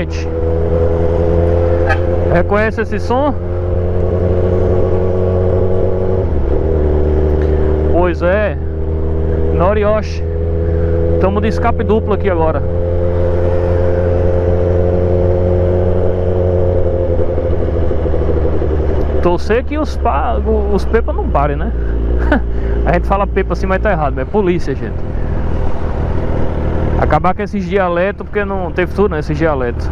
gente? Reconhece esse som? Pois é, Noriyoshi. Estamos de escape duplo aqui agora. Torcer que os pepa não parem, né? A gente fala pepa assim, mas tá errado. É polícia, gente. Acabar com esses dialetos, porque não tem futuro, né? Esses dialetos.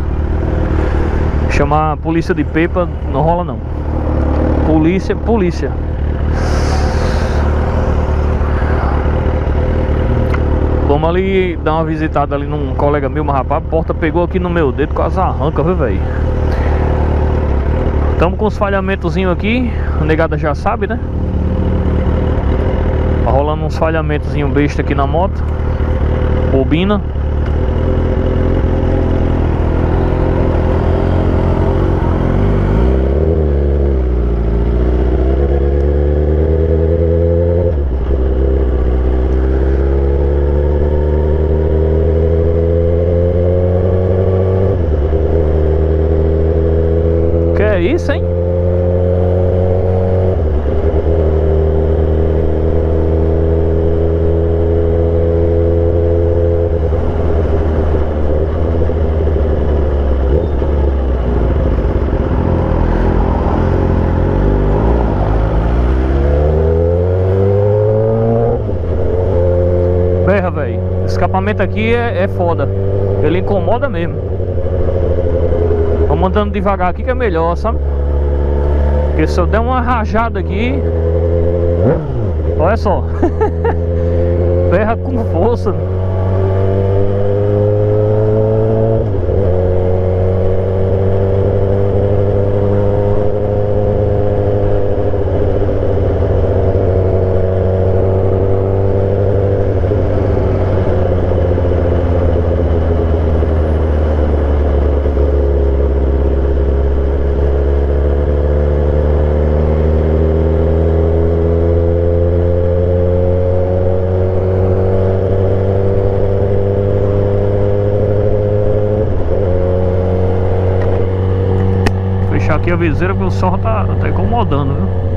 Chamar a polícia de pepa não rola, não. Polícia, polícia. Vamos ali dar uma visitada ali num colega meu, mas rapaz, a porta pegou aqui no meu dedo, quase arranca, viu, velho? Estamos com uns falhamentozinhos aqui, a negada já sabe, né? Tá rolando uns falhamentozinhos besta aqui na moto. Bobina. Que é isso, hein? Berra, velho. Escapamento aqui é foda. Ele incomoda mesmo. Vamos andando devagar aqui que é melhor, sabe? Porque se eu der uma rajada aqui, olha só. Berra com força. Fechar aqui a viseira porque o sol tá incomodando, viu?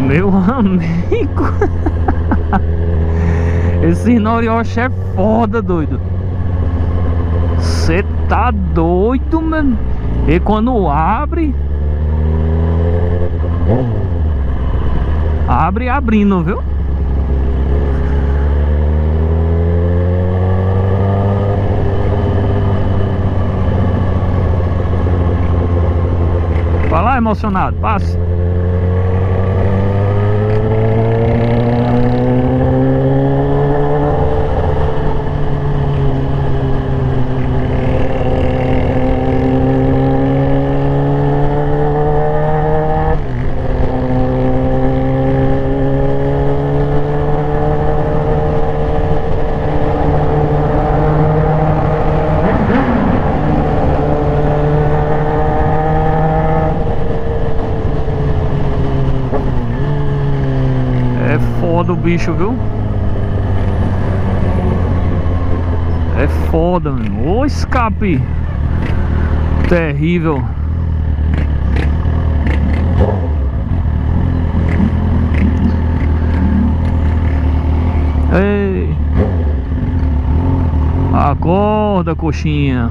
Meu amigo. Esse Noriyoshi é foda, doido. Cê tá doido, mano. E quando abre abrindo, viu? Vai lá, emocionado, passa. Foda o bicho, viu? É foda, mano. O escape terrível. Ei, acorda, coxinha.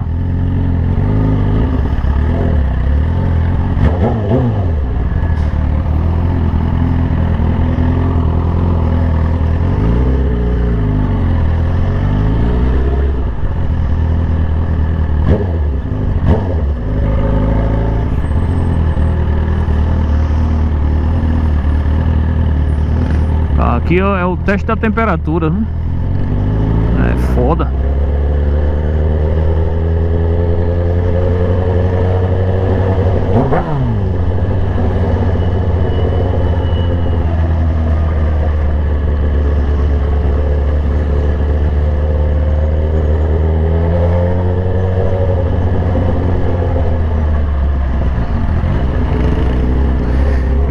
Aqui ó, é o teste da temperatura, né? É foda.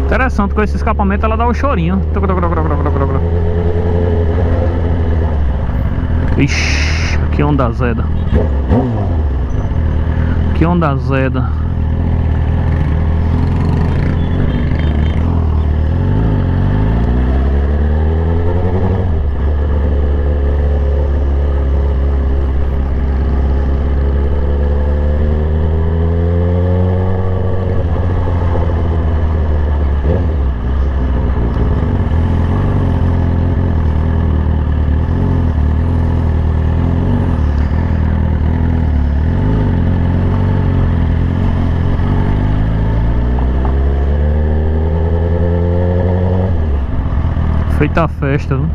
Interessante, com esse escapamento ela dá um chorinho. Ixi, que onda azeda. Que onda azeda. Feita a festa, viu?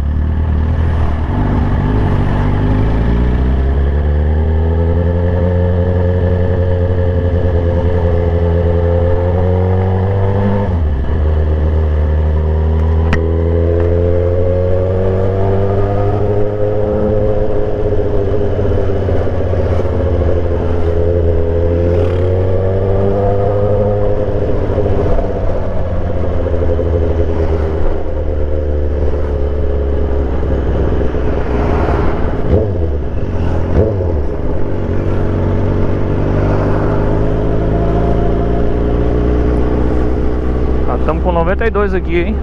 Estamos com 92 aqui, hein?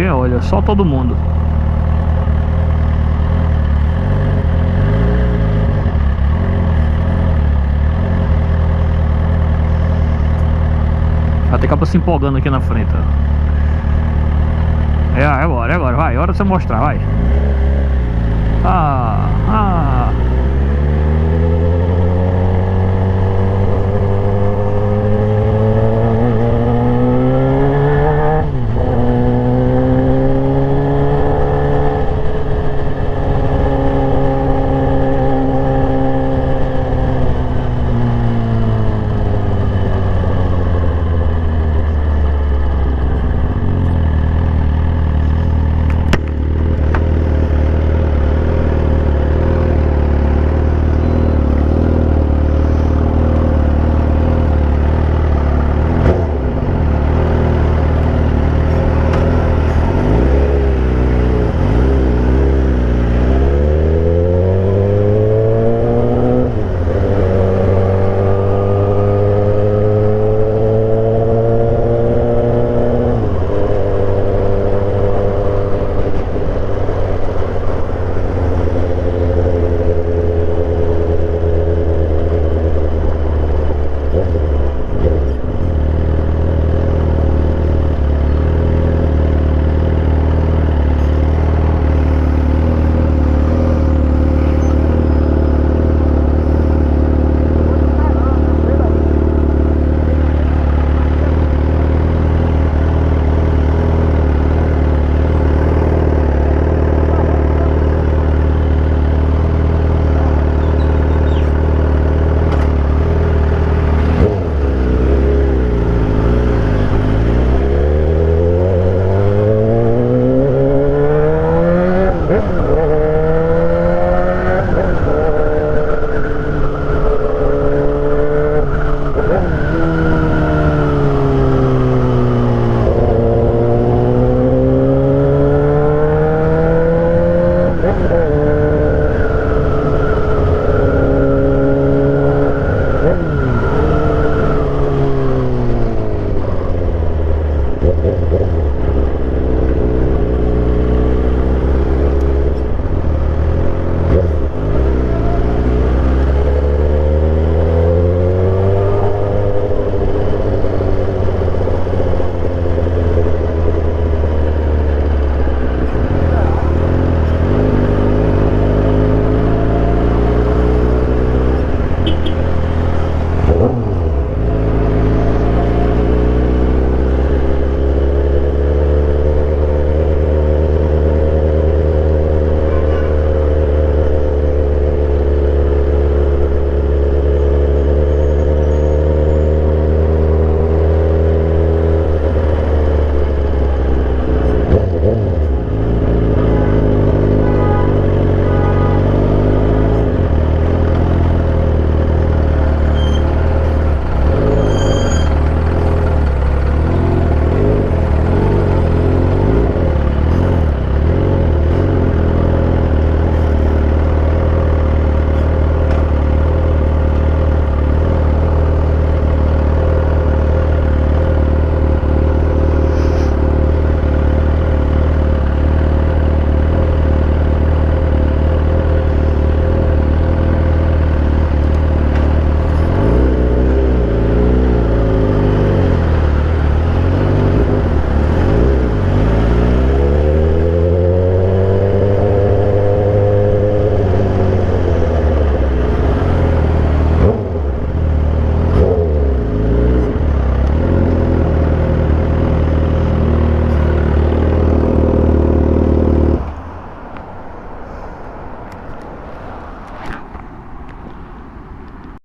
ninguém olha, só todo mundo. Até acaba se empolgando aqui na frente, ó. É agora, vai, hora de você mostrar, vai. Ah,